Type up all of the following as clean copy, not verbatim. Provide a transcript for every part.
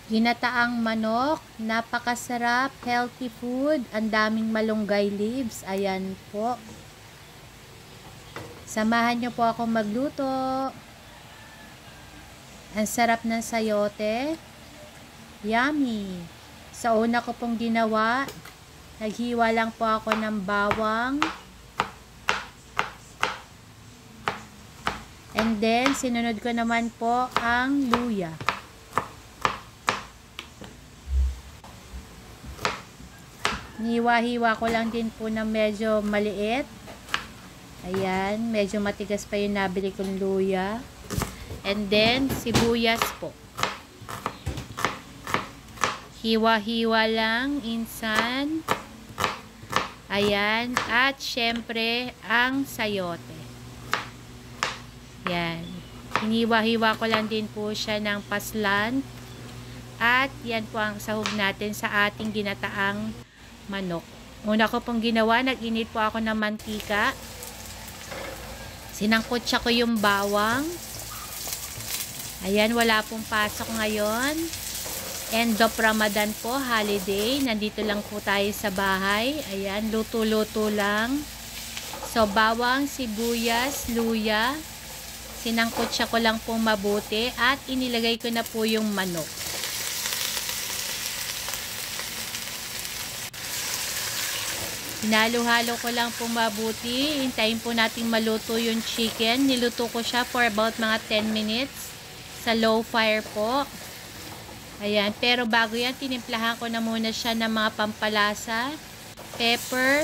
Ginataang manok, napakasarap, healthy food, ang daming malunggay leaves. Ayan po. Samahan nyo po ako magluto. Ang sarap ng sayote. Yummy. Sa una ko pong ginawa, naghiwa lang po ako ng bawang. And then, sinunod ko naman po ang luya. Niwa-hiwa ko lang din po ng medyo maliit. Ayan, medyo matigas pa yung nabili kong luya. And then, sibuyas po. Hiwa-hiwa lang, insan. Ayan, at syempre, ang sayote. Yan. Hiniwa-hiwa ko lang din po siya ng paslan. At yan po ang sahog natin sa ating ginataang manok. Una ko pong ginawa, nag-init po ako ng mantika. Sinangkutsa ko yung bawang. Ayan, wala pong pasok ngayon. End of Ramadan po, holiday. Nandito lang po tayo sa bahay. Ayan, luto-luto lang. So, bawang, sibuyas, luya. Sinangkutsa ko lang po mabuti. At inilagay ko na po yung manok. Hinalo-halo ko lang po mabuti. Hintayin po natin maluto yung chicken. Niluto ko siya for about mga 10 minutes. Sa low fire po. Ayan. Pero bago yan, tinimplahan ko na muna siya ng mga pampalasa, pepper,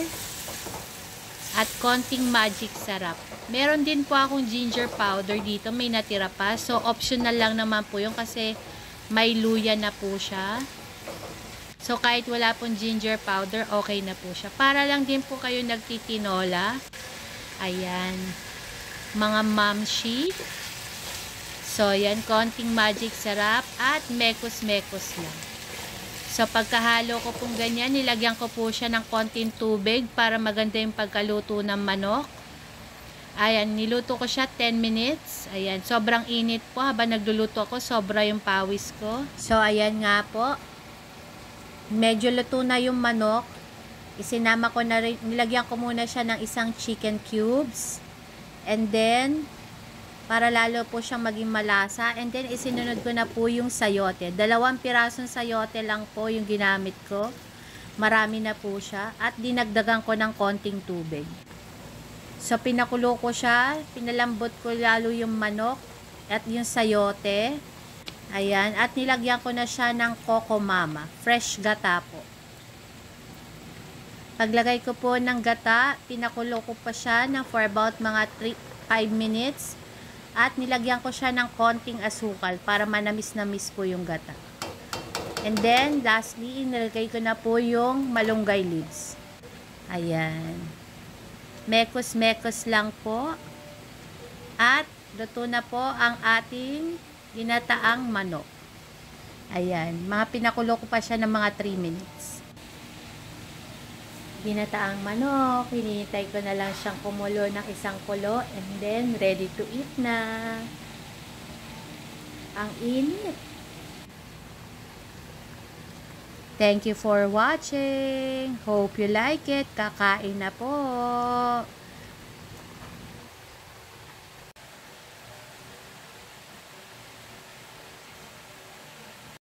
at konting magic sarap. Meron din po akong ginger powder dito. May natira pa. So, optional lang naman po yun kasi may luya na po siya. So, kahit wala pong ginger powder, okay na po siya. Para lang din po kayo nagtitinola. Ayan. Mga mamshi. So, yan. Konting magic sarap. At mekos-mekos lang. So, pagkahalo ko pong ganyan, nilagyan ko po siya ng konting tubig para maganda yung pagkaluto ng manok. Ayan. Niluto ko siya 10 minutes. Ayan. Sobrang init po. Habang nagluluto ako, sobra yung pawis ko. So, ayan nga po. Medyo luto na yung manok. Isinama ko na rin, nilagyan ko muna siya ng isang chicken cubes. And then, para lalo po siyang maging malasa. And then, isinunod ko na po yung sayote. 2 pirasong sayote lang po yung ginamit ko. Marami na po siya. At dinagdagan ko ng konting tubig. So, pinakulo ko siya. Pinalambot ko lalo yung manok at yung sayote. Ayan, at nilagyan ko na siya ng Coco Mama, fresh gata po. Paglagay ko po ng gata, pinakulo ko pa siya for about mga 5 minutes. At nilagyan ko siya ng konting asukal para manamis-namis po yung gata. And then, lastly, inilagay ko na po yung malunggay leaves. Ayan. Mekos-mekos lang po. At luto na po ang ating ginataang manok. Ayan. Mga pinakulo ko pa siya ng mga 3 minutes. Ginataang manok. Hinihintay ko na lang siyang kumulo ng isang kulo. And then, ready to eat na. Ang init. Thank you for watching. Hope you like it. Kakain na po.